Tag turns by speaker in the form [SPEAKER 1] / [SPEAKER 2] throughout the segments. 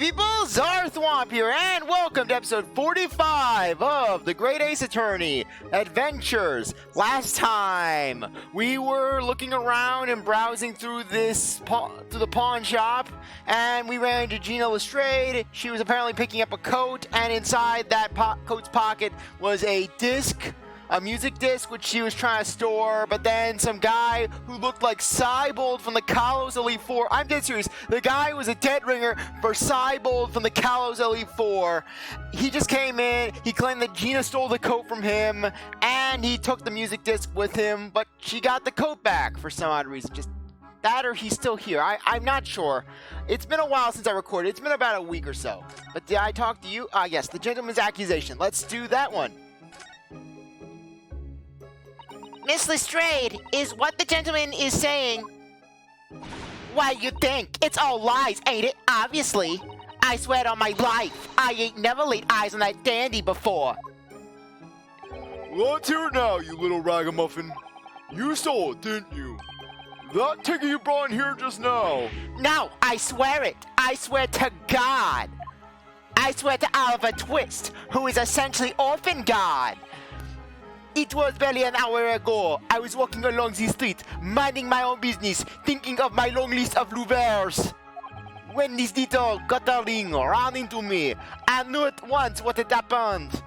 [SPEAKER 1] people, CzarThwomp here, and welcome to episode 45 of The Great Ace Attorney Adventures. Last time, we were looking around and browsing through the pawn shop, and we ran into Gina Lestrade. She was apparently picking up a coat, and inside that coat's pocket was a music disc, which she was trying to store, but then some guy who looked like Cybold from the Kalos Elite 4, I'm dead serious, the guy was a dead ringer for Cybold from the Kalos Elite 4. He just came in, he claimed that Gina stole the coat from him, and he took the music disc with him, but she got the coat back for some odd reason. Just that, or he's still here. I'm not sure. It's been a while since I recorded. It's been about a week or so. But did I talk to you? Yes, the gentleman's accusation. Let's do that one.
[SPEAKER 2] Miss Lestrade, is what the gentleman is saying? Why, you think? It's all lies, ain't it? Obviously. I swear on my life, I ain't never laid eyes on that dandy before.
[SPEAKER 3] Let's hear it now, you little ragamuffin. You stole it, didn't you? That ticket you brought in here just now.
[SPEAKER 2] No, I swear it. I swear to God. I swear to Oliver Twist, who is essentially Orphan God. It was barely an hour ago. I was walking along the street, minding my own business, thinking of my long list of louvers, when this little gutterling ran into me. I knew at once what had happened.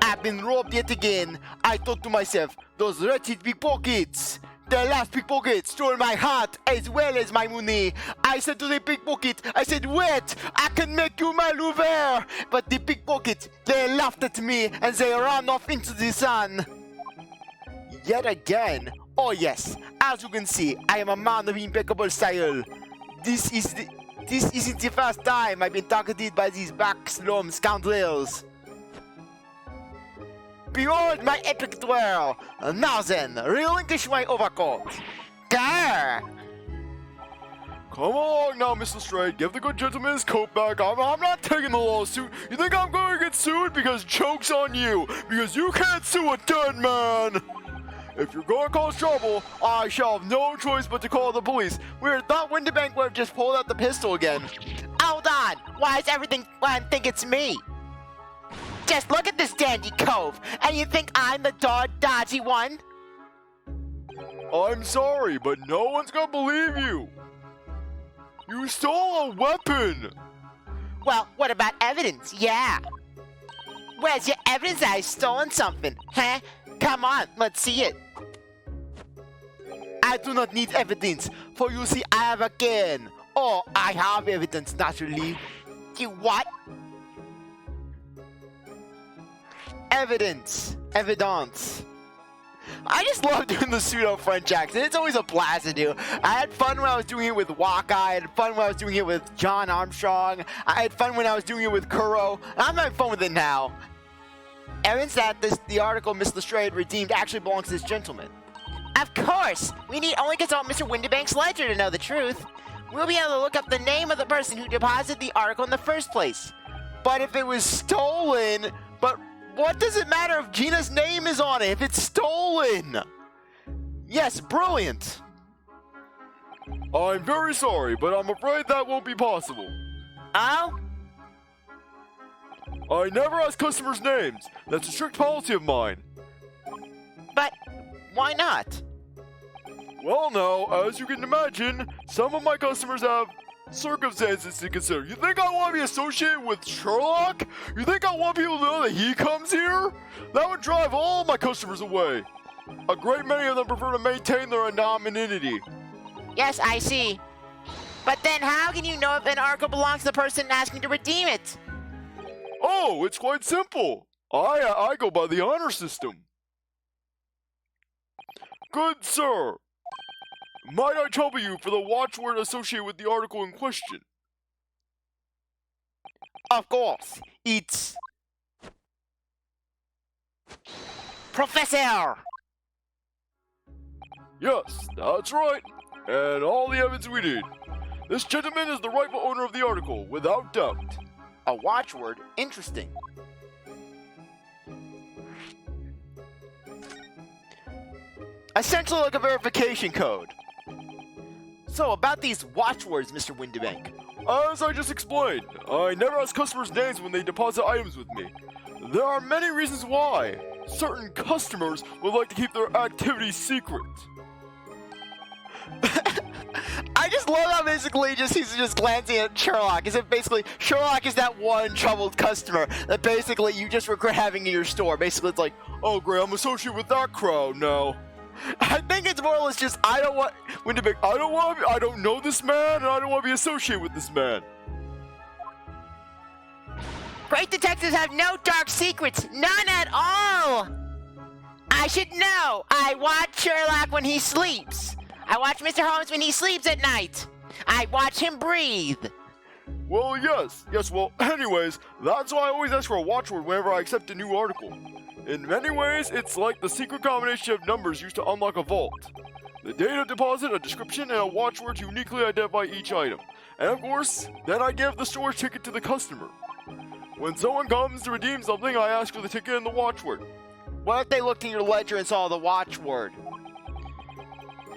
[SPEAKER 2] I've been robbed yet again. I thought to myself, those wretched pickpockets. The last pickpocket stole my heart as well as my money. I said to the pickpocket, I said, wait, I can make you my louver. But the pickpocket, they laughed at me and they ran off into the sun. Yet again. Oh yes, as you can see, I am a man of impeccable style. This isn't the first time I've been targeted by these backslum scoundrels. Behold my epic twirl! Now then, relinquish my overcoat! Grr!
[SPEAKER 3] Come along now, Miss Lestrade. Give the good gentleman his coat back. I'm not taking the lawsuit. You think I'm going to get sued? Because joke's on you. Because you can't sue a dead man. If you're going to cause trouble, I shall have no choice but to call the police.
[SPEAKER 1] Weird, thought Winterbank would have just pulled out the pistol again.
[SPEAKER 2] Hold on! Why is everything think it's me? Just look at this dandy cove, and you think I'm the dodgy one?
[SPEAKER 3] I'm sorry, but no one's gonna believe you. You stole a weapon.
[SPEAKER 2] Well, what about evidence? Yeah. Where's your evidence that I've stolen something? Huh? Come on, let's see it.
[SPEAKER 1] I do not need evidence, for you see I have a gun. Oh, I have evidence, naturally.
[SPEAKER 2] You what?
[SPEAKER 1] Evidence. I just love doing the pseudo-French accent. It's always a blast to do. I had fun when I was doing it with Waka. I had fun when I was doing it with John Armstrong. I had fun when I was doing it with Kuro. I'm having fun with it now. Evidence that the article Miss Lestrade redeemed actually belongs to this gentleman.
[SPEAKER 2] Of course! We need only consult Mr. Winterbank's ledger to know the truth. We'll be able to look up the name of the person who deposited the article in the first place.
[SPEAKER 1] But if it was stolen... What does it matter if Gina's name is on it if it's stolen? Yes, brilliant.
[SPEAKER 3] I'm very sorry, but I'm afraid that won't be possible.
[SPEAKER 2] Oh?
[SPEAKER 3] I never ask customers' names. That's a strict policy of mine.
[SPEAKER 2] But why not?
[SPEAKER 3] Well, now, as you can imagine, some of my customers have circumstances to consider. You think I want to be associated with Sherlock? You think I want people to know that he comes here? That would drive all my customers away. A great many of them prefer to maintain their anonymity.
[SPEAKER 2] Yes, I see. But then how can you know if an article belongs to the person asking to redeem it?
[SPEAKER 3] Oh, it's quite simple. I go by the honor system. Good sir. Might I trouble you for the watchword associated with the article in question?
[SPEAKER 1] Of course, it's...
[SPEAKER 2] Professor!
[SPEAKER 3] Yes, that's right. And all the evidence we need. This gentleman is the rightful owner of the article, without doubt.
[SPEAKER 1] A watchword? Interesting. Essentially like a verification code. So, about these watchwords, Mr. Windibank.
[SPEAKER 3] As I just explained, I never ask customers' names when they deposit items with me. There are many reasons why. Certain customers would like to keep their activities secret.
[SPEAKER 1] I just love how basically he's just glancing at Sherlock. As if basically Sherlock is that one troubled customer that basically you just regret having in your store. Basically, it's like,
[SPEAKER 3] Oh, great, I'm associated with that crowd now.
[SPEAKER 1] I think it's more or less just I don't
[SPEAKER 3] know this man, and I don't want to be associated with this man.
[SPEAKER 2] Great detectives have no dark secrets. None at all. I should know. I watch Sherlock when he sleeps. I watch Mr. Holmes when he sleeps at night. I watch him breathe.
[SPEAKER 3] Well, yes, well, anyways, that's why I always ask for a watchword whenever I accept a new article. In many ways, it's like the secret combination of numbers used to unlock a vault. The date of deposit, a description, and a watchword to uniquely identify each item. And of course, then I give the storage ticket to the customer. When someone comes to redeem something, I ask for the ticket and the watchword.
[SPEAKER 1] What if they looked in your ledger and saw the watchword?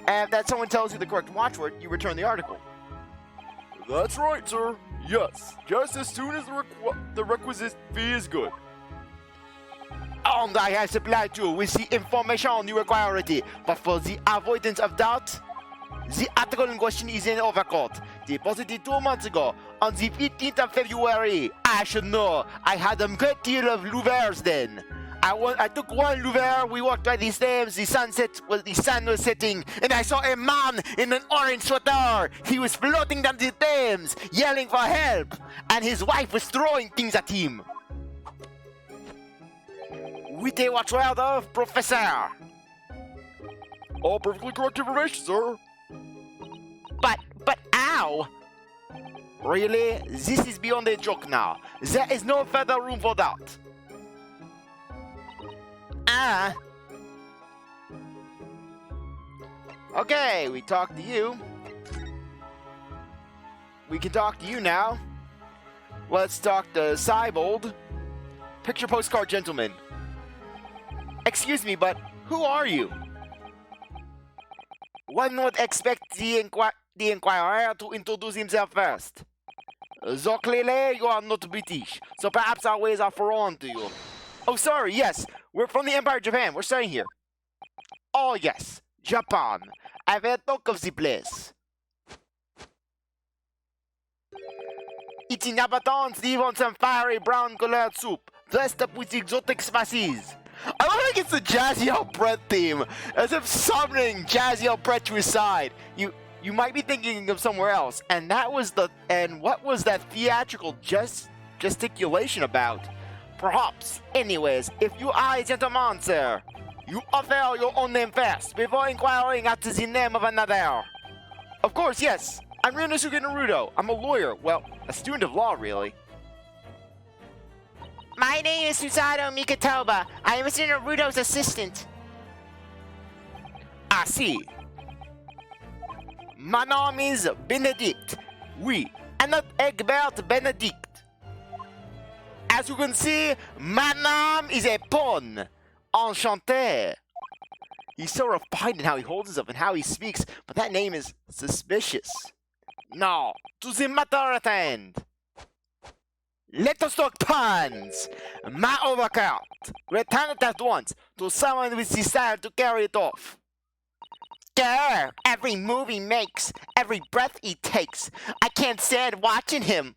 [SPEAKER 1] And if that someone tells you the correct watchword, you return the article.
[SPEAKER 3] That's right, sir. Yes, just as soon as the requisite fee is good.
[SPEAKER 1] And I have supplied you with the information you require already, but for the avoidance of doubt, the article in question is in overcoat, deposited 2 months ago, on the 15th of February. I should know. I had a great deal of louvers then. I took one louver, we walked by the Thames, the sun was setting, and I saw a man in an orange sweater. He was floating down the Thames, yelling for help, and his wife was throwing things at him. With a watchword of Professor.
[SPEAKER 3] All perfectly correct information, sir.
[SPEAKER 1] But ow! Really? This is beyond a joke now. There is no further room for doubt. Okay, we talked to you. We can talk to you now. Let's talk to Cybold. Picture postcard gentleman. Excuse me, but who are you? One would expect the inquirer to introduce himself first. Though clearly you are not British, so perhaps our ways are foreign to you. Oh, sorry, yes. We're from the Empire of Japan. We're staying here. Oh, yes. Japan. I've heard talk of the place. Its inhabitants live on some fiery brown-colored soup, dressed up with exotic spices. I love how it gets the Jazzy Brett theme, as if summoning Jazzy Brett to his side. You might be thinking of somewhere else, and what was that theatrical gesticulation about? Perhaps. Anyways, if you are a gentleman, sir, you offer your own name first before inquiring after the name of another. Of course, yes. I'm Ryunosuke Naruto. I'm a lawyer. Well, a student of law, really.
[SPEAKER 2] My name is Susato Mikatoba. I am Mr. Naruto's assistant.
[SPEAKER 1] I see. My name is Benedict. Oui, and not Eggert Benedict. As you can see, my name is a pawn. Enchanté. He's so refined in how he holds himself and how he speaks, but that name is suspicious. Now, to the matter at hand. Let us talk puns. My overcoat. Return it at once to someone with the style to carry it off. Grr, every move he makes, every breath he takes. I can't stand watching him.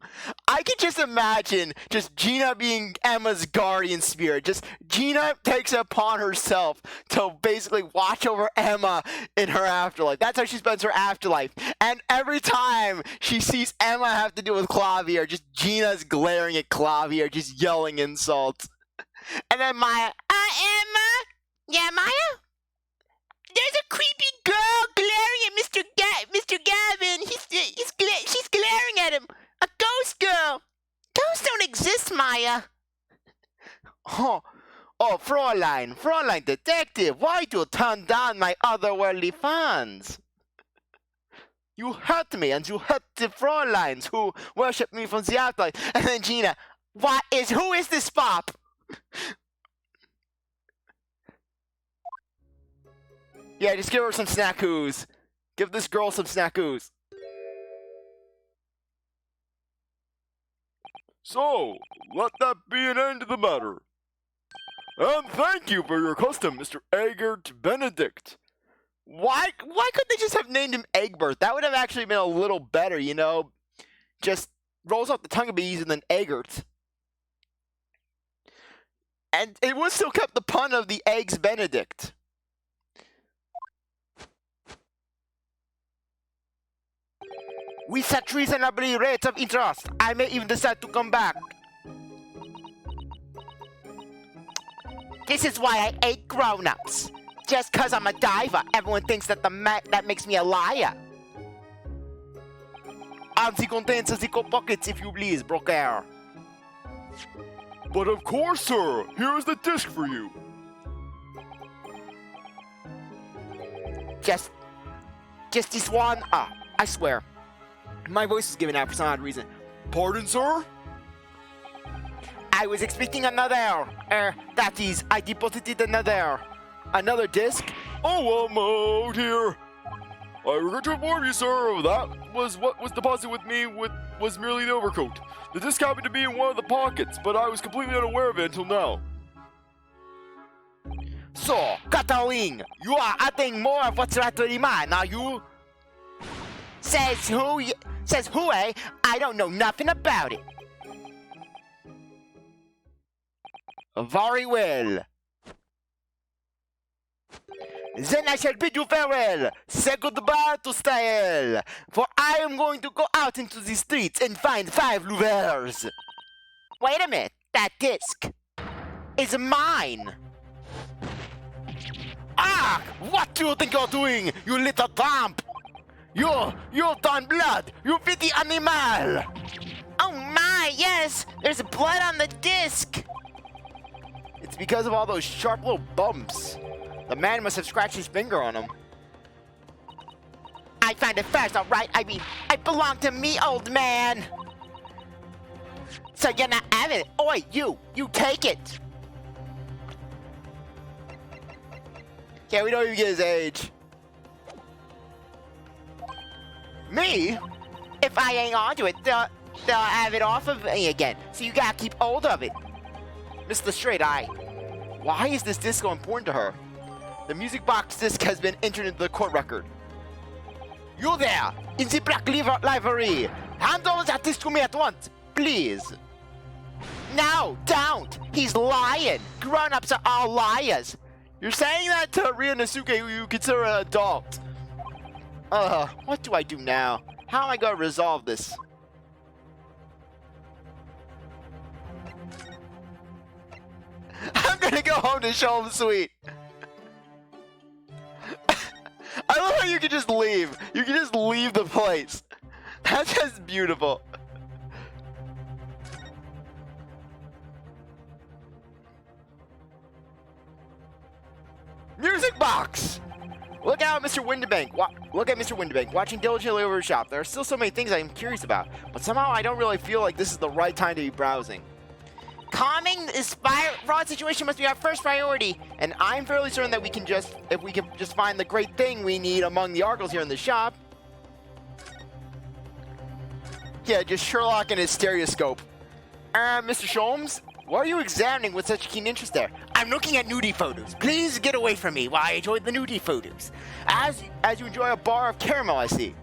[SPEAKER 1] I can just imagine just Gina being Emma's guardian spirit. Just Gina takes it upon herself to basically watch over Emma in her afterlife. That's how she spends her afterlife. And every time she sees Emma have to deal with Clavier, just Gina's glaring at Clavier, just yelling insults. And then Maya,
[SPEAKER 2] Emma? Yeah, Maya? There's a creepy girl glaring at Mr. Gavin. She's glaring at him. A ghost girl. Ghosts don't exist, Maya.
[SPEAKER 1] Oh, Fräulein detective, why do you turn down my otherworldly fans? You hurt me, and you hurt the Fräuleins who worship me from the afterlife. And then Gina, who is this pop? Yeah, just give her some snackoos. Give this girl some snackoos.
[SPEAKER 3] So, let that be an end to the matter. And thank you for your custom, Mr. Eggert Benedict.
[SPEAKER 1] Why couldn't they just have named him Egbert? That would have actually been a little better, you know? Just rolls off the tongue a bit easier than Eggert. And it would still kept the pun of the Eggs Benedict. We set reasonably rates of interest. I may even decide to come back. This is why I hate grown-ups. Just cause I'm a diver, everyone thinks that that makes me a liar. Anti contains the pockets, if you please, broker.
[SPEAKER 3] But of course, sir. Here is the disc for you.
[SPEAKER 1] Just this one? Ah, I swear. My voice is giving out for some odd reason.
[SPEAKER 3] Pardon, sir?
[SPEAKER 1] I was expecting another. That is, I deposited another disc.
[SPEAKER 3] Oh, I'm out here. I regret to inform you, sir, that was what was deposited with me was merely the overcoat. The disc happened to be in one of the pockets, but I was completely unaware of it until now.
[SPEAKER 1] So, Cataline, you are adding more of what's right to the man, are you? Says who, eh? I don't know nothing about it. Very well. Then I shall bid you farewell. Say goodbye to style. For I am going to go out into the streets and find 5 louvers. Wait a minute. That disc is mine. Ah! What do you think you're doing, you little tramp? You're done blood. You filthy animal. Oh my, yes. There's blood on the disc. It's because of all those sharp little bumps. The man must have scratched his finger on him. I find it fast, all right? I mean, it belonged to me, old man. So you're not having it. Oi, you take it. Yeah, we don't even get his age. Me? If I hang on to it, they'll have it off of me again. So you gotta keep hold of it. Mr. Straight Eye, why is this disc so important to her? The music box disc has been entered into the court record. You there, in the black livery, hand over that disc to me at once, please. No, don't. He's lying. Grown-ups are all liars. You're saying that to Ryunosuke, who you consider an adult. What do I do now? How am I going to resolve this? I'm going to go home to Sholmes Sweet. I love how you can just leave. You can just leave the place. That's just beautiful. Music box! Look out, Mr. Windibank. Look at Mr. Windibank, watching diligently over his shop. There are still so many things I am curious about, but somehow I don't really feel like this is the right time to be browsing. Calming this fraud situation must be our first priority, and I'm fairly certain that if we can just find the great thing we need among the articles here in the shop. Yeah, just Sherlock and his stereoscope. Mr. Sholmes, what are you examining with such keen interest there? I'm looking at nudie photos. Please get away from me while I enjoy the nudie photos. As you enjoy a bar of caramel, I see.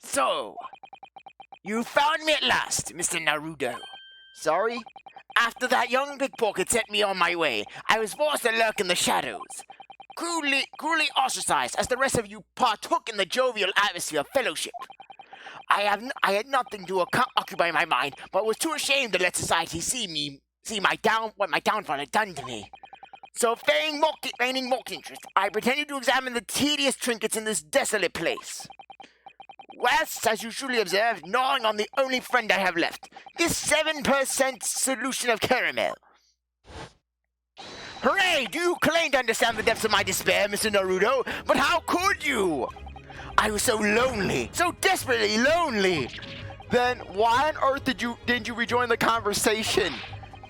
[SPEAKER 1] So, you found me at last, Mr. Naruto. Sorry? After that young pickpocket sent me on my way, I was forced to lurk in the shadows. Cruelly ostracized as the rest of you partook in the jovial atmosphere of fellowship. I had nothing to occupy my mind, but was too ashamed to let society see what my downfall had done to me. So, feigning mock interest, I pretended to examine the tedious trinkets in this desolate place. Whilst, as you surely observed, gnawing on the only friend I have left, this 7% solution of caramel. Hooray! Do you claim to understand the depths of my despair, Mr. Naruto? But how could you? I was so lonely, so desperately lonely. Then why on earth didn't you rejoin the conversation?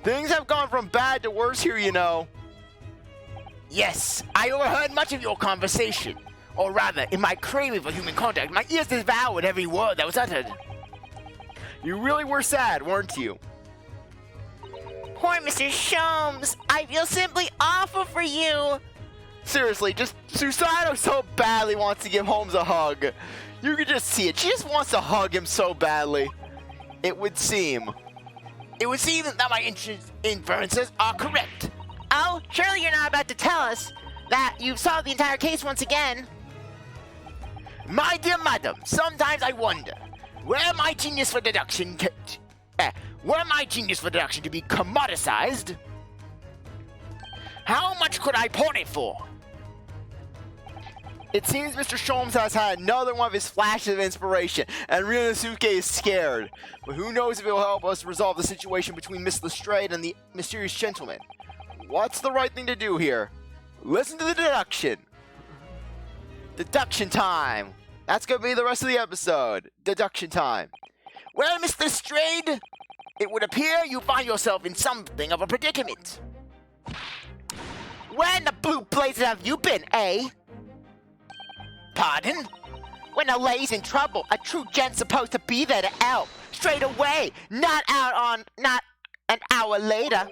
[SPEAKER 1] Things have gone from bad to worse here, you know. Yes, I overheard much of your conversation.
[SPEAKER 2] Or rather, in my craving for human contact, my ears devoured every word that was uttered.
[SPEAKER 1] You really were sad, weren't you?
[SPEAKER 4] Poor Mr. Holmes. I feel simply awful for you.
[SPEAKER 1] Seriously, just Susanoo so badly wants to give Holmes a hug. You could just see it. She just wants to hug him so badly. It would seem.
[SPEAKER 2] It would seem that my inferences are correct.
[SPEAKER 4] Oh, surely you're not about to tell us that you've solved the entire case once again.
[SPEAKER 2] My dear madam, sometimes I wonder, were my genius for deduction to be commoditized, how much could I pawn it for?
[SPEAKER 1] It seems Mr. Holmes has had another one of his flashes of inspiration, and Ryunosuke is scared. But who knows if it will help us resolve the situation between Miss Lestrade and the mysterious gentleman. What's the right thing to do here? Listen to the deduction. Deduction time. That's going to be the rest of the episode. Deduction time.
[SPEAKER 2] Well, Miss Lestrade, it would appear you find yourself in something of a predicament. Where in the blue blazes have you been, eh? Pardon?
[SPEAKER 4] When a lady's in trouble, a true gent's supposed to be there to help. Straight away, not an hour later.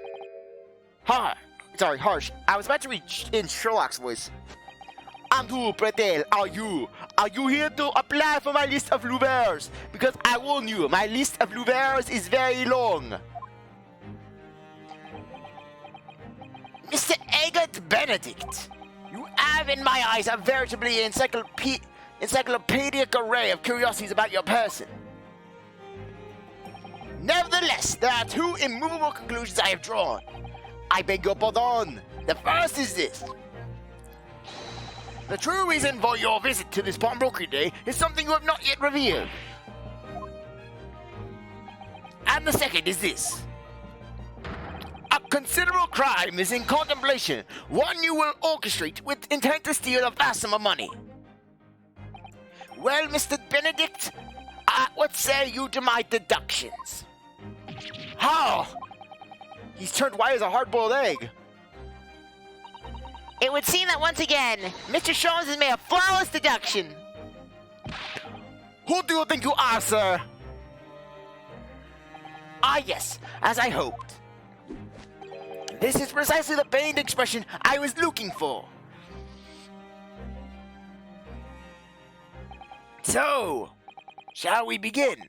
[SPEAKER 1] Harsh. I was about to read in Sherlock's voice.
[SPEAKER 2] And who, Pretel, are you? Are you here to apply for my list of louvers? Because I warn you, my list of louvers is very long. Mr. Eggert Benedict, you have in my eyes a veritably encyclopedic array of curiosities about your person. Nevertheless, there are two immovable conclusions I have drawn. I beg your pardon. The first is this. The true reason for your visit to this pawnbroker day is something you have not yet revealed. And the second is this. A considerable crime is in contemplation, one you will orchestrate with intent to steal a vast sum of money. Well, Mr. Benedict, what say you to my deductions?
[SPEAKER 1] How? He's turned white as a hard-boiled egg.
[SPEAKER 4] It would seem that once again, Mr. Holmes has made a flawless deduction.
[SPEAKER 2] Who do you think you are, sir? Ah, yes, as I hoped. This is precisely the pained expression I was looking for. So, shall we begin?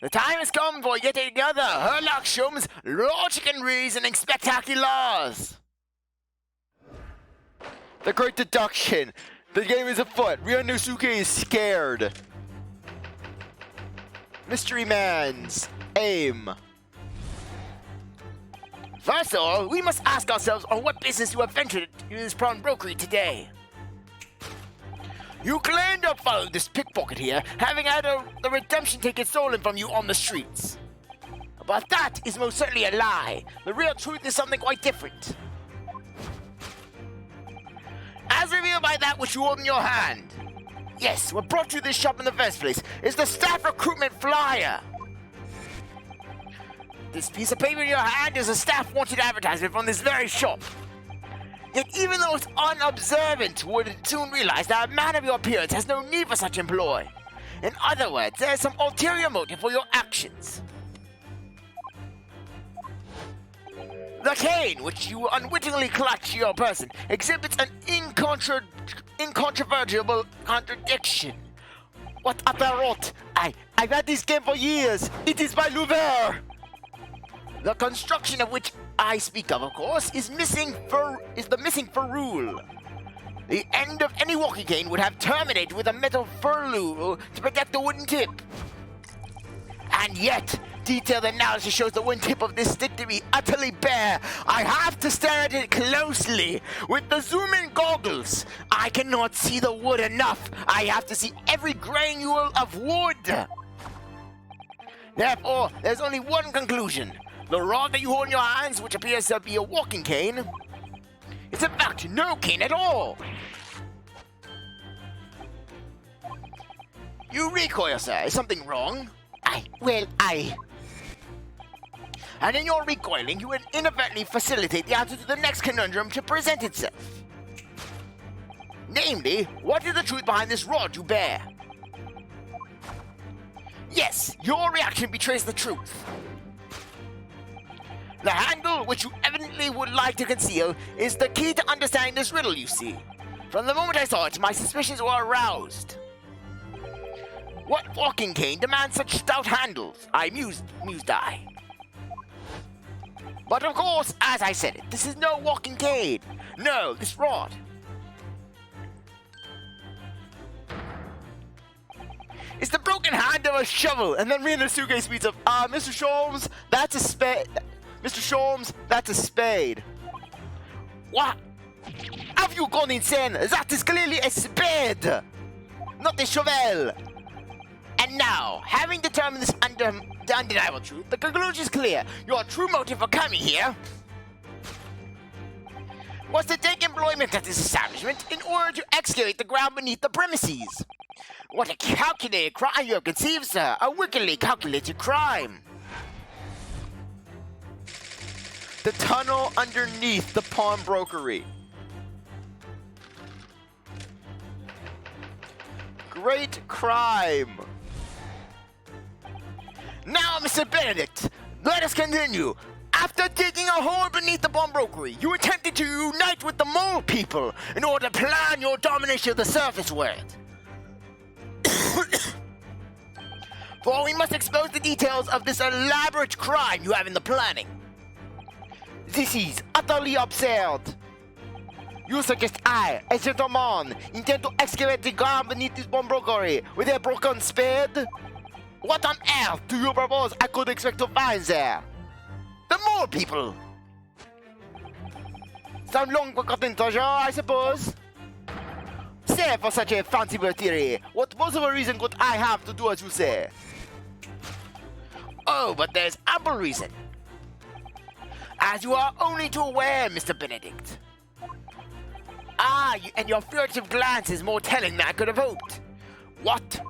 [SPEAKER 2] The time has come for yet another Sherlock Holmes logic and reasoning spectaculars.
[SPEAKER 1] The great deduction. The game is afoot. Ryunosuke is scared. Mystery Man's aim.
[SPEAKER 2] First of all, we must ask ourselves on what business you have ventured into this pawnbrokery today. You claim to have followed this pickpocket here, having had the redemption ticket stolen from you on the streets. But that is most certainly a lie. The real truth is something quite different. As revealed by that which you hold in your hand. Yes, what brought you to this shop in the first place is the staff recruitment flyer. This piece of paper in your hand is a staff wanted advertisement from this very shop. Yet even those unobservant would soon realize that a man of your appearance has no need for such employ. In other words, there is some ulterior motive for your actions. The cane, which you unwittingly clutch to your person, exhibits an incontrovertible contradiction.
[SPEAKER 1] What utter rot! I've had this game for years! It is my louver!
[SPEAKER 2] The construction of which I speak of course, is the missing ferrule. The end of any walking cane would have terminated with a metal ferrule to protect the wooden tip. And yet, detailed analysis shows the wooden tip of this stick to be utterly bare. I have to stare at it closely with the zoom-in goggles. I cannot see the wood enough. I have to see every granule of wood. Therefore, there's only one conclusion. The rod that you hold in your hands, which appears to be a walking cane, is in fact no cane at all. You recoil, sir. Is something wrong? And in your recoiling, you would inadvertently facilitate the answer to the next conundrum to present itself.
[SPEAKER 1] Namely, what is the truth behind this rod you bear? Yes, your reaction betrays the truth. The handle, which you evidently would like to conceal, is the key to understanding this riddle, you see. From the moment I saw it, my suspicions were aroused. What walking cane demands such stout handles? I mused I. But of course, as I said it, this is no walking cane. No, this rod. It's the broken hand of a shovel. And then Ryunosuke speeds up. Mr. Sholmes, that's a spade. Mr. Sholmes, that's a spade. What? Have you gone insane? That is clearly a spade, not a shovel. And now, having determined this the undeniable truth, the conclusion is clear. Your true motive for coming here was to take employment at this establishment in order to excavate the ground beneath the premises. What a calculated crime you have conceived, sir. A wickedly calculated crime.
[SPEAKER 2] The tunnel underneath the pawnbrokery. Great crime.
[SPEAKER 1] Now, Mr. Benedict, let us continue. After digging a hole beneath the pawnbrokery, you attempted to unite with the mole people in order to plan your domination of the surface world. For we must expose the details of this elaborate crime you have in the planning.
[SPEAKER 2] This is utterly absurd. You suggest I, a gentleman, intend to excavate the ground beneath this pawnbrokery with a broken spade? What on earth do you propose I could expect to find there?
[SPEAKER 1] The mole people.
[SPEAKER 2] Some long-forgotten treasure, I suppose? Say, for such a fanciful theory, what possible reason could I have to do as you say?
[SPEAKER 1] Oh, but there's ample reason. As you are only too aware, Mr. Benedict. And your furtive glance is more telling than I could have hoped. What?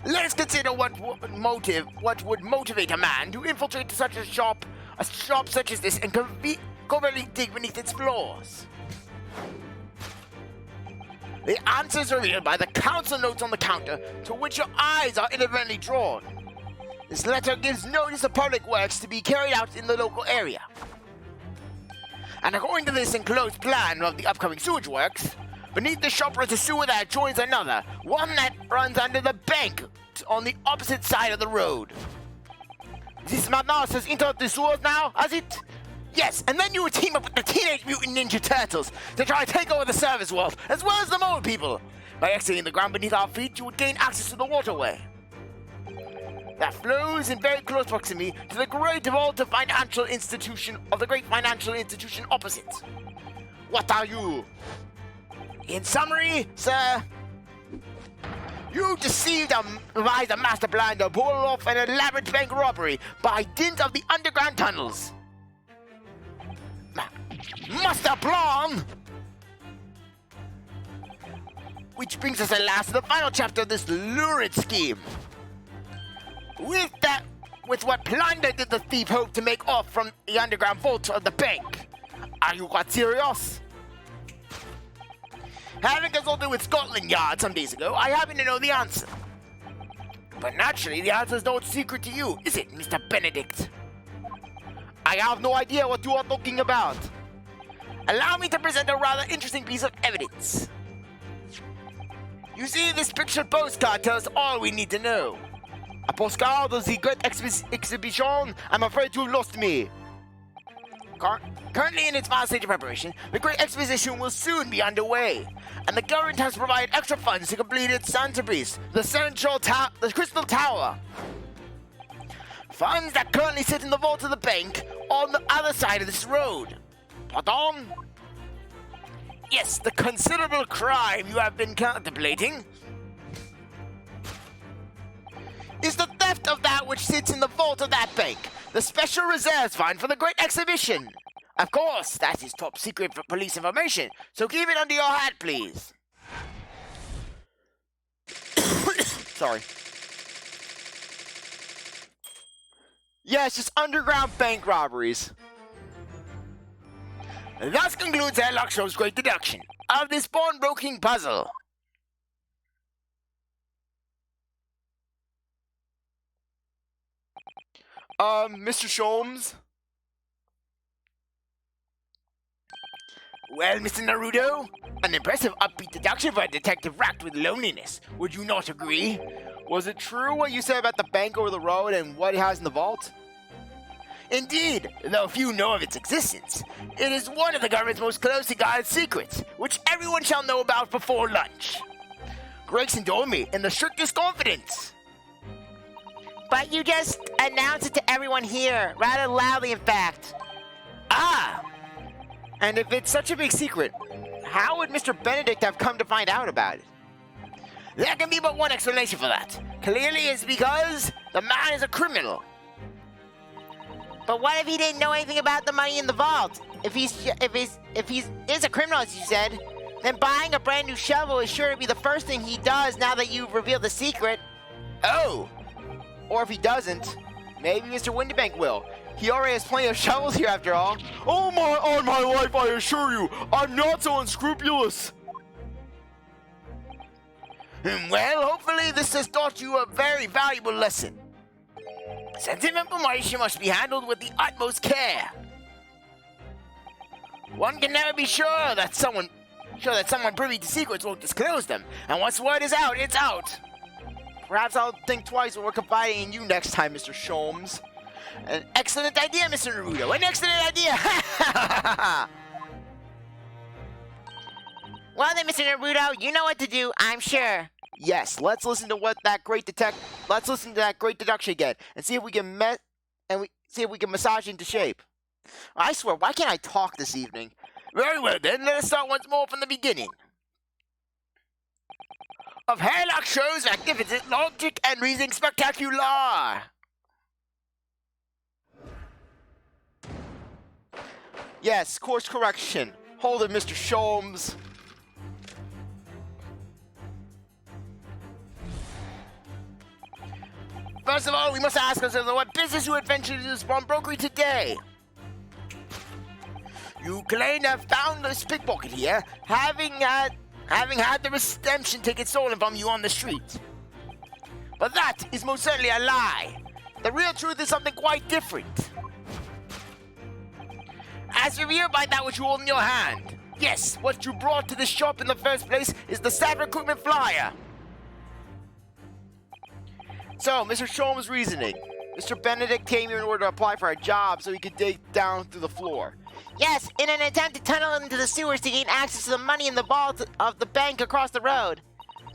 [SPEAKER 1] Let us consider what would motivate a man to infiltrate such a shop such as this, and covertly dig beneath its floors. The answer is revealed by the council notes on the counter, to which your eyes are inadvertently drawn. This letter gives notice of public works to be carried out in the local area. And according to this enclosed plan of the upcoming sewage works, beneath the shop runs a sewer that joins another, one that runs under the bank on the opposite side of the road.
[SPEAKER 2] This madness has entered the sewers now, has it?
[SPEAKER 1] Yes, and then you would team up with the Teenage Mutant Ninja Turtles to try to take over the service world, as well as the mole people. By exiting the ground beneath our feet, you would gain access to the waterway that flows in very close proximity to the great vault of financial institution opposite.
[SPEAKER 2] What are you?
[SPEAKER 1] In summary, sir, you devised a master plan to pull off an elaborate bank robbery by dint of the underground tunnels. Master plan! Which brings us at last to the final chapter of this lurid scheme. With what plunder did the thief hope to make off from the underground vault of the bank?
[SPEAKER 2] Are you quite serious?
[SPEAKER 1] Having consulted with Scotland Yard some days ago, I happen to know the answer. But naturally, the answer is no secret to you, is it, Mr. Benedict?
[SPEAKER 2] I have no idea what you are talking about.
[SPEAKER 1] Allow me to present a rather interesting piece of evidence. You see, this pictured postcard tells us all we need to know.
[SPEAKER 2] A postcard of the great exhibition? I'm afraid you've lost me.
[SPEAKER 1] Currently in its final stage of preparation, the great exposition will soon be underway, and the government has provided extra funds to complete its centerpiece, the Crystal Tower. Funds that currently sit in the vault of the bank on the other side of this road.
[SPEAKER 2] Pardon?
[SPEAKER 1] Yes, the considerable crime you have been contemplating is the theft of that which sits in the vault of that bank, the special reserves fund for the great exhibition. Of course, that is top secret for police information, so keep it under your hat, please.
[SPEAKER 2] Sorry. Yes, just underground bank robberies.
[SPEAKER 1] Thus concludes Sherlock Holmes' great deduction.
[SPEAKER 4] solve this pawnbroking puzzle.
[SPEAKER 1] Mr. Holmes?
[SPEAKER 4] Well, Mr. Naruto, an impressive upbeat deduction for a detective racked with loneliness. Would you not agree?
[SPEAKER 1] Was it true what you said about the bank over the road and what it has in the vault?
[SPEAKER 4] Indeed, though few know of its existence. It is one of the government's most closely guarded secrets, which everyone shall know about before lunch. Gregson told me in the strictest confidence. But you just announced it to everyone here, rather loudly in fact. Ah!
[SPEAKER 1] And if it's such a big secret, how would Mr. Benedict have come to find out about it?
[SPEAKER 4] There can be but one explanation for that. Clearly it's because the man is a criminal. But what if he didn't know anything about the money in the vault? If he's a criminal, as you said, then buying a brand new shovel is sure to be the first thing he does now that you've revealed the secret.
[SPEAKER 1] Oh! Or if he doesn't, maybe Mr. Windybank will. He already has plenty of shovels here after all.
[SPEAKER 3] Oh my, on my life, I assure you, I'm not so unscrupulous.
[SPEAKER 4] Well, hopefully this has taught you a very valuable lesson. Sensitive information must be handled with the utmost care. One can never be sure that someone privy to secrets won't disclose them, and once word is out, it's out.
[SPEAKER 1] Perhaps I'll think twice when we're confiding in you next time, Mr. Holmes.
[SPEAKER 4] An excellent idea, Mr. Naruto. An excellent idea. Well then, Mr. Naruto, you know what to do, I'm sure.
[SPEAKER 1] Yes, let's listen to that great deduction again and see if we can massage into shape. I swear, why can't I talk this evening?
[SPEAKER 4] Very well then, let us start once more from the beginning. Of Sherlock shows magnificent logic and reasoning spectacular.
[SPEAKER 1] Yes, course correction. Hold it, Mr. Holmes.
[SPEAKER 4] First of all, we must ask ourselves what business you adventured into this pawnbrokery today. You claim to have found this pickpocket here, having had the redemption ticket stolen from you on the street. But that is most certainly a lie. The real truth is something quite different. As revealed by that which you hold in your hand. Yes, what you brought to this shop in the first place is the staff recruitment flyer.
[SPEAKER 1] So, Mr. Holmes' reasoning. Mr. Benedict came here in order to apply for a job so he could dig down through the floor.
[SPEAKER 4] Yes, in an attempt to tunnel into the sewers to gain access to the money in the vault of the bank across the road.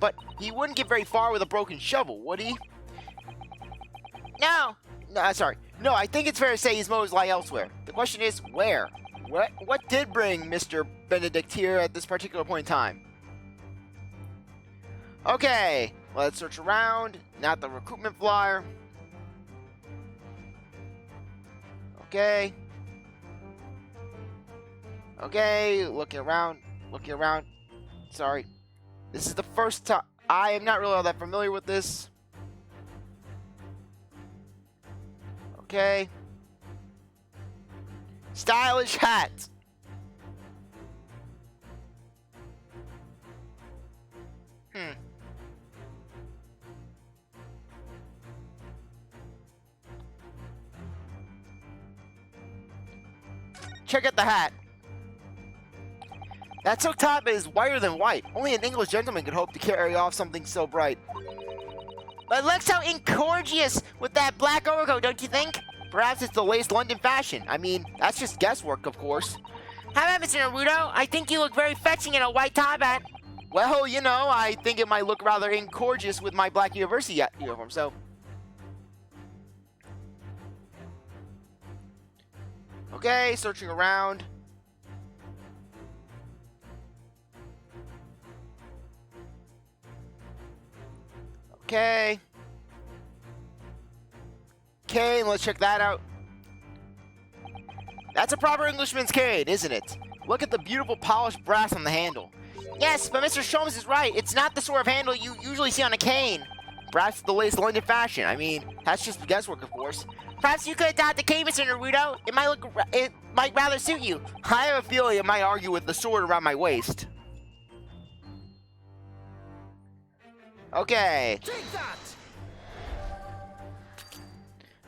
[SPEAKER 1] But he wouldn't get very far with a broken shovel, would he?
[SPEAKER 4] No.
[SPEAKER 1] No, I think it's fair to say his motives lie elsewhere. The question is, where? What did bring Mr. Benedict here at this particular point in time? Okay, let's search around. Not the recruitment flyer. Okay. Okay, looking around. Sorry. This is the first time. I am not really all that familiar with this. Okay. Stylish hat. Check out the hat. That silk top is whiter than white. Only an English gentleman could hope to carry off something so bright.
[SPEAKER 4] But it looks so incordious with that black overcoat, don't you think?
[SPEAKER 1] Perhaps it's the latest London fashion. I mean, that's just guesswork, of course.
[SPEAKER 4] How about Mr. Naruto? I think you look very fetching in a white top hat.
[SPEAKER 1] Well, you know, I think it might look rather incordious with my black university uniform, so... Okay, searching around. Okay. Okay, let's check that out. That's a proper Englishman's cane, isn't it? Look at the beautiful polished brass on the handle.
[SPEAKER 4] Yes, but Mr. Holmes is right. It's not the sort of handle you usually see on a cane.
[SPEAKER 1] Brass is the latest London fashion. I mean, that's just guesswork, of course.
[SPEAKER 4] Perhaps you could adopt the cane, Mr. Naruto. It might rather suit you.
[SPEAKER 1] I have a feeling it might argue with the sword around my waist. Okay.
[SPEAKER 4] Take that!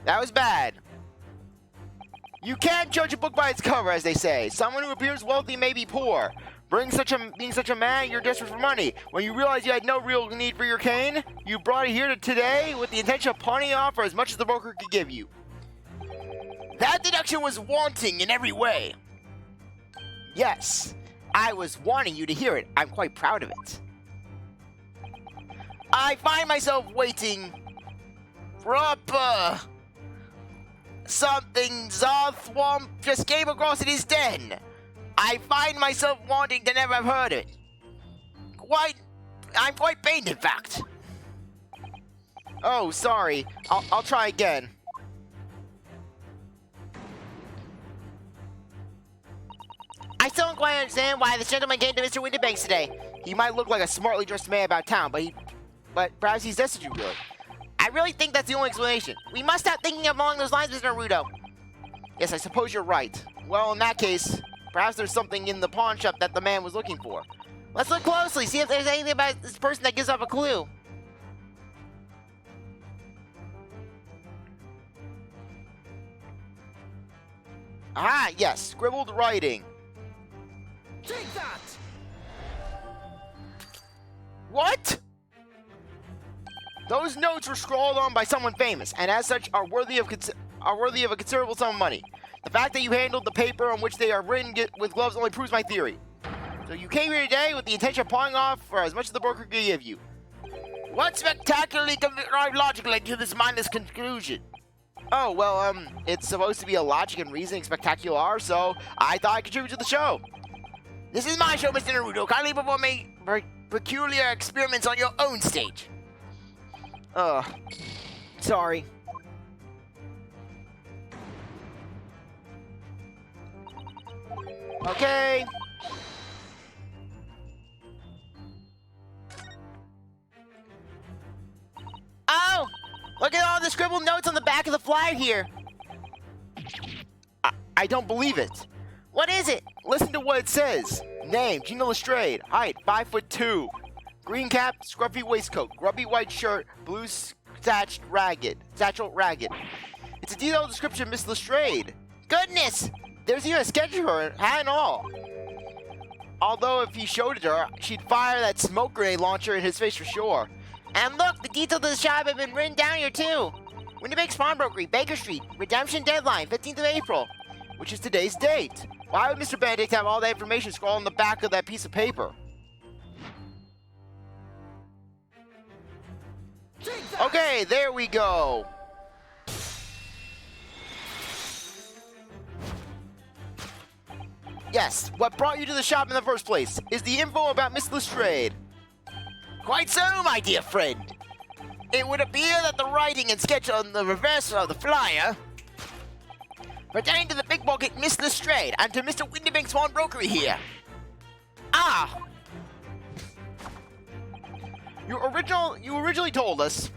[SPEAKER 1] That was bad. You can't judge a book by its cover, as they say. Someone who appears wealthy may be poor. Being such a man, you're desperate for money. When you realize you had no real need for your cane, you brought it here today with the intention of pawning it off for as much as the broker could give you.
[SPEAKER 4] That deduction was wanting in every way.
[SPEAKER 1] Yes, I was wanting you to hear it. I'm quite proud of it.
[SPEAKER 4] I find myself waiting for something CzarThwomp just came across in his den. I find myself wanting to never have heard it. I'm quite pained, in fact.
[SPEAKER 1] Oh, sorry. I'll try again.
[SPEAKER 2] I still don't quite understand why this gentleman came to Mr. Winterbanks today.
[SPEAKER 1] He might look like a smartly dressed man about town, but perhaps he's destitute, really.
[SPEAKER 2] I really think that's the only explanation. We must start thinking along those lines, Mr. Naruto.
[SPEAKER 1] Yes, I suppose you're right. Well, in that case, perhaps there's something in the pawn shop that the man was looking for.
[SPEAKER 2] Let's look closely, see if there's anything about this person that gives off a clue.
[SPEAKER 1] Ah, yes, scribbled writing.
[SPEAKER 4] Take that!
[SPEAKER 1] What? Those notes were scrawled on by someone famous, and as such are worthy of a considerable sum of money. The fact that you handled the paper on which they are written with gloves only proves my theory. So you came here today with the intention of pawning off for as much as the broker could give you.
[SPEAKER 4] What spectacularly contrived logic led to this mindless conclusion?
[SPEAKER 1] Oh, well, it's supposed to be a logic and reasoning spectacular, so I thought I'd contribute to the show.
[SPEAKER 4] This is my show, Mr. Naruto. Kindly perform peculiar experiments on your own stage.
[SPEAKER 1] Sorry. Okay.
[SPEAKER 2] Oh! Look at all the scribbled notes on the back of the flyer here.
[SPEAKER 1] I don't believe it.
[SPEAKER 2] What is it?
[SPEAKER 1] Listen to what it says. Name, Gina Lestrade. Height, 5'2". Green cap, scruffy waistcoat, grubby white shirt, blue satchel ragged. It's a detailed description of Miss Lestrade.
[SPEAKER 2] Goodness!
[SPEAKER 1] There's even a sketch of her, hat and all. Although if he showed it to her, she'd fire that smoke grenade launcher in his face for sure.
[SPEAKER 2] And look, the details of the shop have been written down here too. Winterbanks Pawnbroker, Baker Street, redemption deadline, 15th of April.
[SPEAKER 1] Which is today's date. Why would Mr. Benedict have all that information scrawled on the back of that piece of paper? Okay, there we go. Yes, what brought you to the shop in the first place is the info about Miss Lestrade.
[SPEAKER 4] Quite so, my dear friend. It would appear that the writing and sketch on the reverse of the flyer pertain to the pickpocket Miss Lestrade and to Mr. Winterbanks Pawnbroker here. Ah!
[SPEAKER 1] You originally told us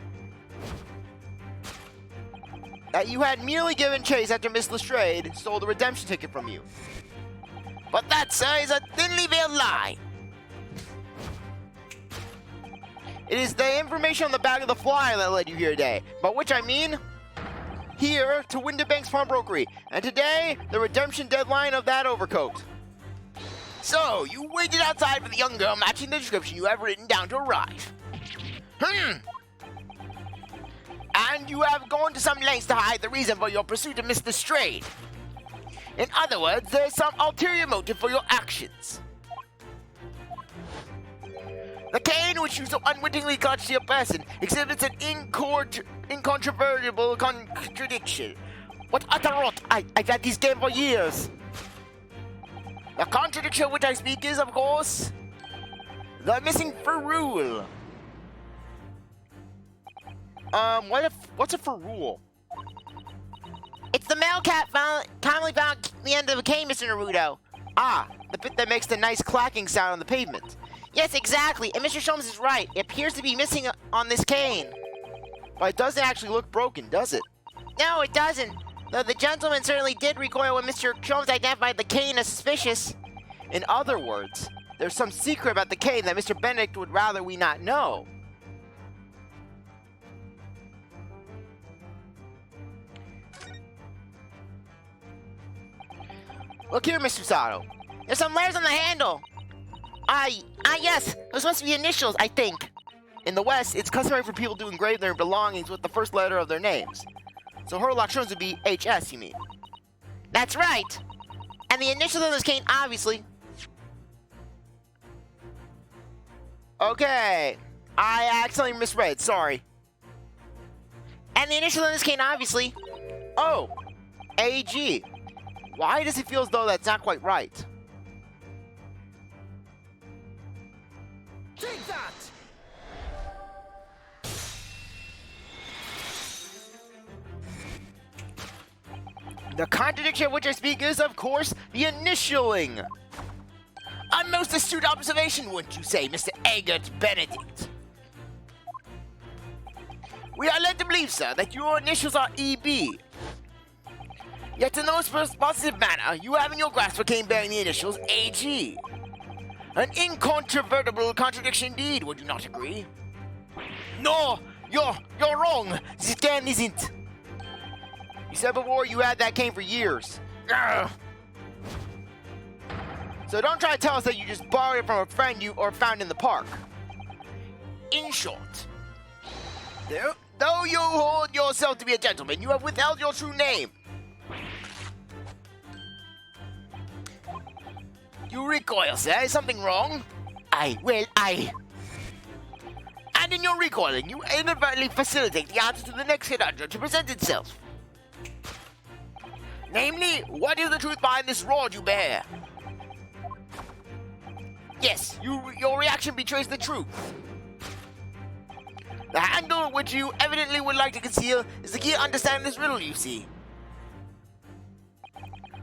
[SPEAKER 1] that you had merely given chase after Miss Lestrade stole the redemption ticket from you.
[SPEAKER 4] But that, sir, is a thinly veiled lie.
[SPEAKER 1] It is the information on the back of the flyer that led you here today, by which I mean here to Winterbanks Pawnbroker, and today the redemption deadline of that overcoat.
[SPEAKER 4] So, you waited outside for the young girl matching the description you have written down to arrive. And you have gone to some lengths to hide the reason for your pursuit of Miss Lestrade. In other words, there is some ulterior motive for your actions. The cane which you so unwittingly clutched to your person exhibits an incontrovertible contradiction. What utter rot! I've had this game for years. The contradiction of which I speak is, of course, the missing ferrule.
[SPEAKER 1] What's a ferrule?
[SPEAKER 2] It's the mail cat commonly found at the end of a cane, Mr. Naruto.
[SPEAKER 1] Ah, the bit that makes the nice clacking sound on the pavement.
[SPEAKER 2] Yes, exactly. And Mr. Holmes is right. It appears to be missing on this cane.
[SPEAKER 1] But it doesn't actually look broken, does it?
[SPEAKER 2] No, it doesn't. Though the gentleman certainly did recoil when Mr. Holmes identified the cane as suspicious.
[SPEAKER 1] In other words, there's some secret about the cane that Mr. Benedict would rather we not know.
[SPEAKER 4] Look here, Mr. Sato. There's some letters on the handle. Yes. Those must be initials, I think.
[SPEAKER 1] In the West, it's customary for people to engrave their belongings with the first letter of their names. So Sherlock Holmes would be HS, you mean?
[SPEAKER 4] That's right. And the initials of this cane, obviously.
[SPEAKER 1] Okay. I accidentally misread, sorry.
[SPEAKER 4] And the initials of this cane, obviously.
[SPEAKER 1] Oh, AG. Why does it feel as though that's not quite right?
[SPEAKER 2] Take that!
[SPEAKER 1] The contradiction of which I speak is, of course, the initialing.
[SPEAKER 4] A most astute observation, wouldn't you say, Mr. Eggert Benedict?
[SPEAKER 1] We are led to believe, sir, that your initials are EB. Yet in the most positive manner, you have in your grasp a cane bearing the initials AG. An incontrovertible contradiction indeed, would you not agree? No, you're wrong. This cane isn't. You said before you had that cane for years. Ugh. So don't try to tell us that you just borrowed it from a friend you or found in the park.
[SPEAKER 4] In short,
[SPEAKER 1] though you hold yourself to be a gentleman, you have withheld your true name. You recoil, sir. Is something wrong?
[SPEAKER 4] and in your recoiling, you inadvertently facilitate the answer to the next conundrum to present itself.
[SPEAKER 1] Namely, what is the truth behind this rod you bear?
[SPEAKER 4] Yes,
[SPEAKER 1] Your reaction betrays the truth. The handle which you evidently would like to conceal is the key to understanding this riddle, you see.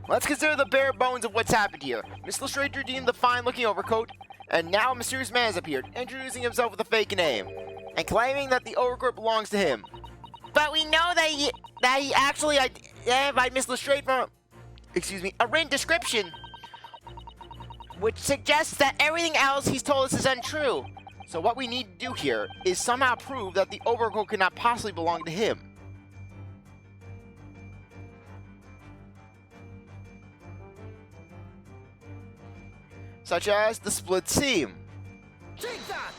[SPEAKER 1] Let's consider the bare bones of what's happened here. Miss Lestrade redeemed the fine-looking overcoat, and now a mysterious man has appeared, introducing himself with a fake name, and claiming that the overcoat belongs to him.
[SPEAKER 4] but we know that he actually identified Miss Lestrade from a written description, which suggests that everything else he's told us is untrue.
[SPEAKER 1] So what we need to do here is somehow prove that the overcoat could not possibly belong to him. Such as the split seam.
[SPEAKER 2] Take that!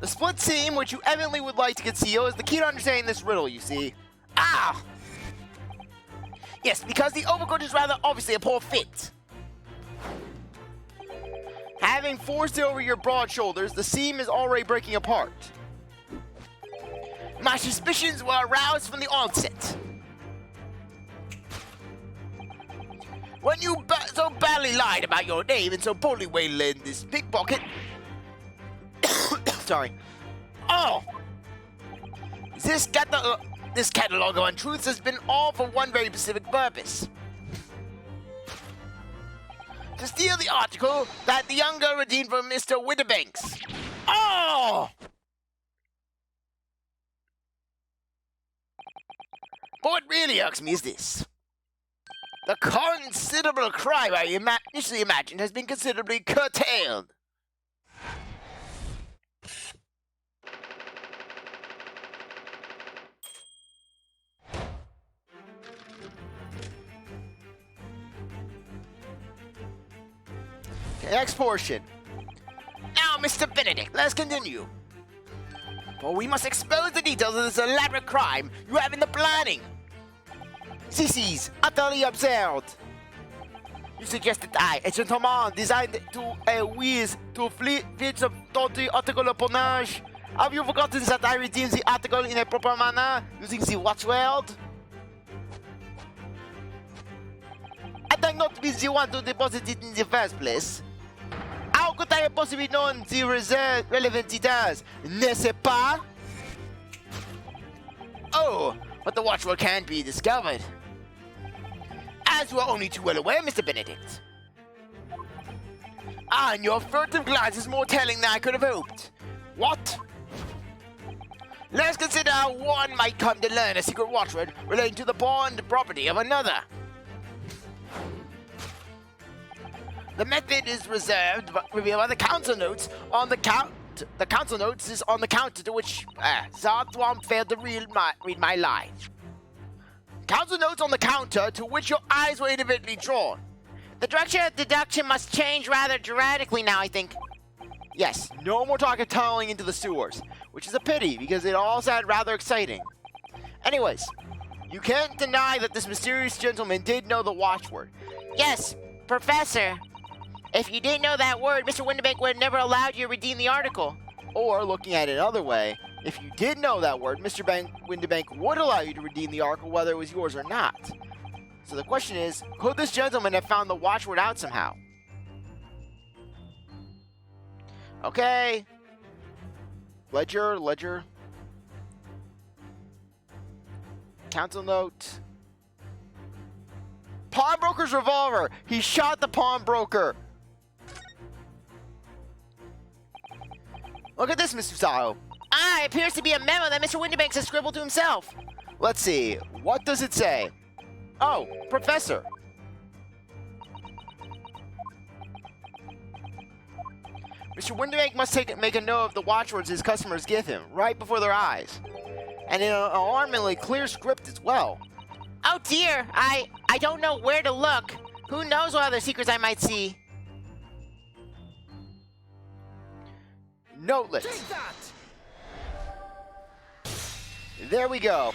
[SPEAKER 1] The split seam, which you evidently would like to conceal, is the key to understanding this riddle, you see.
[SPEAKER 4] Ah! Yes, because the overcoat is rather obviously a poor fit.
[SPEAKER 1] Having forced it over your broad shoulders, the seam is already breaking apart.
[SPEAKER 4] My suspicions were aroused from the onset. When you so badly lied about your name and so boldly waylaid this pickpocket.
[SPEAKER 1] Sorry.
[SPEAKER 4] Oh! This catalog of untruths has been all for one very specific purpose. To steal the article that the young girl redeemed from Mr. Winterbanks. Oh! But what really irks me is this. The considerable crime I initially imagined has been considerably curtailed.
[SPEAKER 1] Next portion.
[SPEAKER 4] Now, Mr. Benedict, let's continue. For we must expose the details of this elaborate crime you have in the planning.
[SPEAKER 1] This is utterly absurd. You suggest that I, a gentleman designed to whiz to fit some dirty article of ponnage. Have you forgotten that I redeemed the article in a proper manner using the watchword? Had I not been the one to deposit it in the first place, how could I have possibly known the relevant details? N'est-ce pas?
[SPEAKER 4] Oh, but the watchword can't be discovered. As you are only too well aware, Mr. Benedict. Ah, and your furtive glance is more telling than I could have hoped.
[SPEAKER 1] What?
[SPEAKER 4] Let's consider how one might come to learn a secret watchword relating to the pawned property of another. The method is revealed by the council notes on the The council notes is on the counter to which CzarThwomp failed to read my line. Council notes on the counter to which your eyes were individually drawn.
[SPEAKER 2] The direction of deduction must change rather dramatically now, I think.
[SPEAKER 1] Yes, no more talk of tunneling into the sewers, which is a pity because it all sounded rather exciting. Anyways, you can't deny that this mysterious gentleman did know the watchword.
[SPEAKER 2] Yes, Professor. If you didn't know that word, Mr. Windibank would have never allowed you to redeem the article.
[SPEAKER 1] Or, looking at it another way, if you did know that word, Mr. Windibank would allow you to redeem the article whether it was yours or not. So the question is, could this gentleman have found the watchword out somehow? Okay. Ledger. Council note. Pawnbroker's revolver! He shot the pawnbroker! Look at this, Mr. Saho.
[SPEAKER 2] It appears to be a memo that Mr. Windibank has scribbled to himself.
[SPEAKER 1] Let's see. What does it say? Oh, Professor. Mr. Windibank must make a note of the watchwords his customers give him, right before their eyes. And in an alarmingly clear script as well.
[SPEAKER 2] Oh dear, I don't know where to look. Who knows what other secrets I might see?
[SPEAKER 1] Notelet. There we go.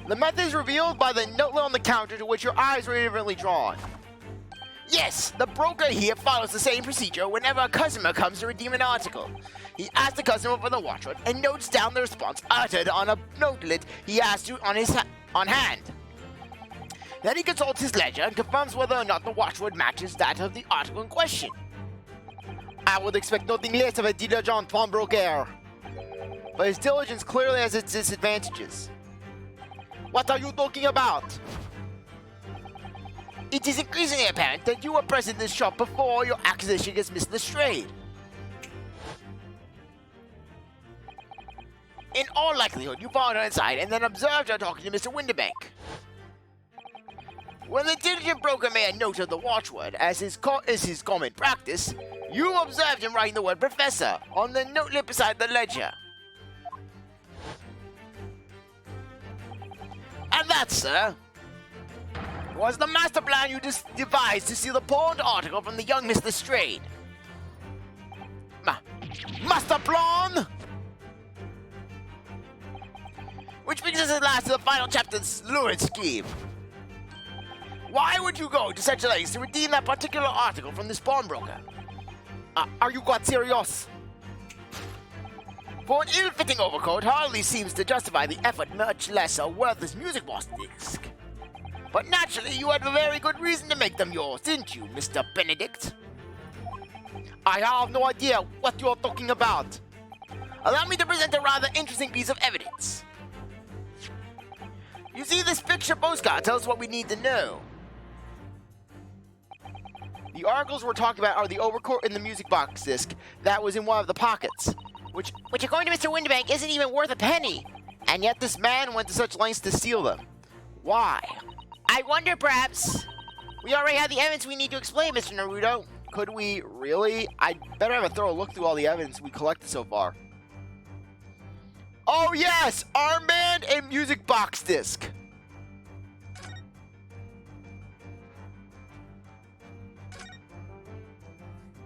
[SPEAKER 1] The method is revealed by the notelet on the counter to which your eyes were individually drawn.
[SPEAKER 4] Yes, the broker here follows the same procedure whenever a customer comes to redeem an article. He asks the customer for the watchword and notes down the response uttered on a notelet he has to on hand. Then he consults his ledger and confirms whether or not the watchword matches that of the article in question.
[SPEAKER 1] I would expect nothing less of a diligent pawnbroker. But his diligence clearly has its disadvantages. What are you talking about?
[SPEAKER 4] It is increasingly apparent that you were present in this shop before your accusation gets misillustrated. In all likelihood, you followed her inside and then observed her talking to Mr. Windibank. When the diligent broker made a note of the watchword, as is his common practice, you observed him writing the word Professor on the notelet beside the ledger. And that, sir, was the master plan you devised to steal the pawned article from the young Miss Lestrade. Master plan! Which brings us at last to the final chapter's lurid scheme. Why would you go to such lengths to redeem that particular article from this pawnbroker?
[SPEAKER 1] Are you quite serious?
[SPEAKER 4] For an ill-fitting overcoat hardly seems to justify the effort, much less a worthless music box disc. But naturally, you had a very good reason to make them yours, didn't you, Mr. Benedict?
[SPEAKER 1] I have no idea what you're talking about.
[SPEAKER 4] Allow me to present a rather interesting piece of evidence. You see, this picture postcard tells us what we need to know.
[SPEAKER 1] The articles we're talking about are the overcoat and the music box disc that was in one of the pockets,
[SPEAKER 2] which according to Mr. Windibank isn't even worth a penny.
[SPEAKER 1] And yet this man went to such lengths to steal them. Why?
[SPEAKER 2] I wonder, perhaps we already have the evidence we need to explain, Mr. Naruto.
[SPEAKER 1] Could we really? I'd better have a thorough look through all the evidence we collected so far. Oh yes! Armband and music box disc!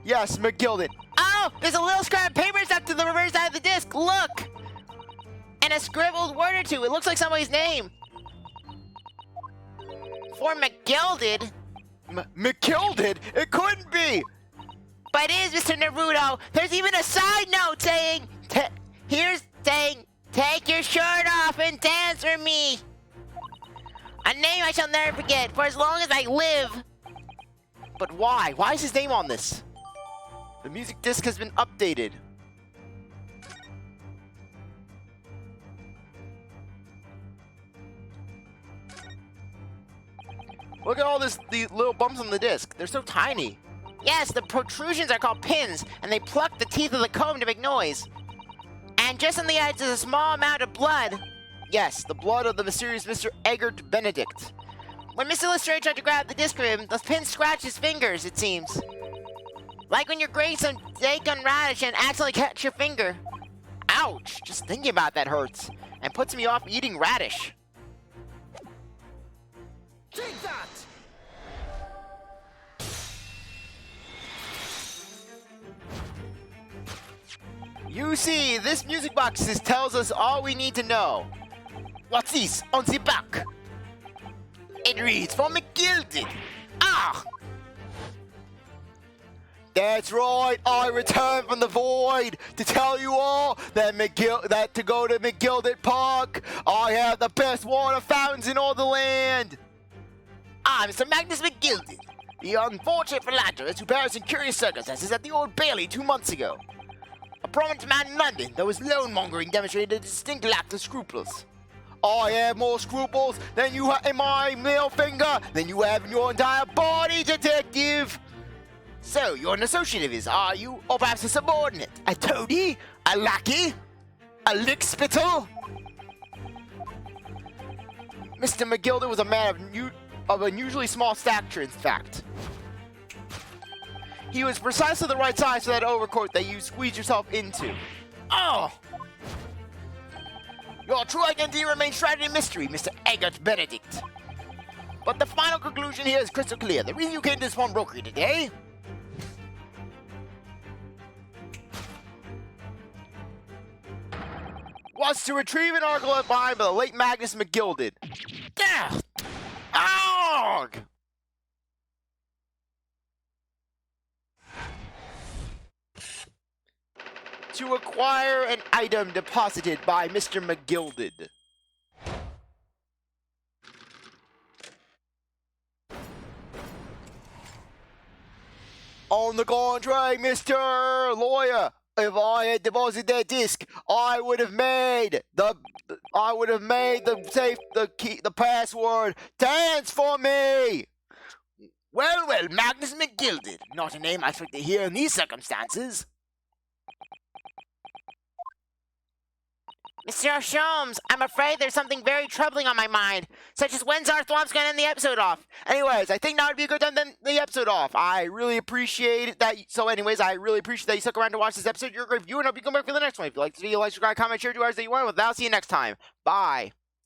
[SPEAKER 1] Yes, McGilded.
[SPEAKER 2] Oh! There's a little scrap of paper stuck to the reverse side of the disc! Look! And a scribbled word or two. It looks like somebody's name. For McGilded?
[SPEAKER 1] McGilded? It couldn't be!
[SPEAKER 2] But it is, Mr. Naruto. There's even a side note saying, take your shirt off and dance for me. A name I shall never forget for as long as I live.
[SPEAKER 1] But why? Why is his name on this? The music disc has been updated. Look at all the little bumps on the disc. They're so tiny.
[SPEAKER 2] Yes, the protrusions are called pins, and they pluck the teeth of the comb to make noise. And just on the edge is a small amount of blood.
[SPEAKER 1] Yes, the blood of the mysterious Mr. Eggert Benedict.
[SPEAKER 2] When Mr. Lestrade tried to grab the disc from him, those pins scratched his fingers, it seems.
[SPEAKER 1] Like when you're grating some steak on radish and accidentally catch your finger. Ouch! Just thinking about that hurts. And puts me off eating radish.
[SPEAKER 4] Take that!
[SPEAKER 2] You see, this music box tells us all we need to know.
[SPEAKER 4] What's this on the back? It reads for McGilded. Ah!
[SPEAKER 2] That's right, I returned from the void to tell you all that to go to McGilded Park, I have the best water fountains in all the land.
[SPEAKER 4] I'm Mr. Magnus McGilded, the unfortunate philanthropist who perished in curious circumstances at the Old Bailey 2 months ago. A prominent man in London, though his loan-mongering demonstrated a distinct lack of scruples.
[SPEAKER 2] I have more scruples than you have in my middle finger than you have in your entire body, detective.
[SPEAKER 4] So, you're an associate of his, are you? Or perhaps a subordinate? A toady? A lackey? A lick-spittle?
[SPEAKER 2] Mr. McGilded was a man of unusually small stature, in fact. He was precisely the right size for that overcoat that you squeezed yourself into.
[SPEAKER 4] Oh! Your true identity remains shrouded in mystery, Mr. Eggert Benedict. But the final conclusion here is crystal clear. The reason you came to this pawnbroker today
[SPEAKER 2] was to retrieve an article left behind by the late Magnus McGilded.
[SPEAKER 4] Yeah. Arg!
[SPEAKER 2] To acquire an item deposited by Mr. McGilded. On the contrary, Mr. Lawyer, if I had deposited that disc, I would have made the safe, the key, the password dance for me.
[SPEAKER 4] Well, Magnus McGilded. Not a name I expect to hear in these circumstances.
[SPEAKER 1] Mr. Holmes, I'm afraid there's something very troubling on my mind, such as when CzarThwomp's gonna end the episode off.
[SPEAKER 2] Anyways, I think now would be a good time to end the episode off. I really appreciate that. So anyways, I really appreciate that you stuck around to watch this episode. You're a great viewer, and I hope you come back for the next one. If you like this video, like, subscribe, comment, share, do ours that you want with. I'll see you next time. Bye.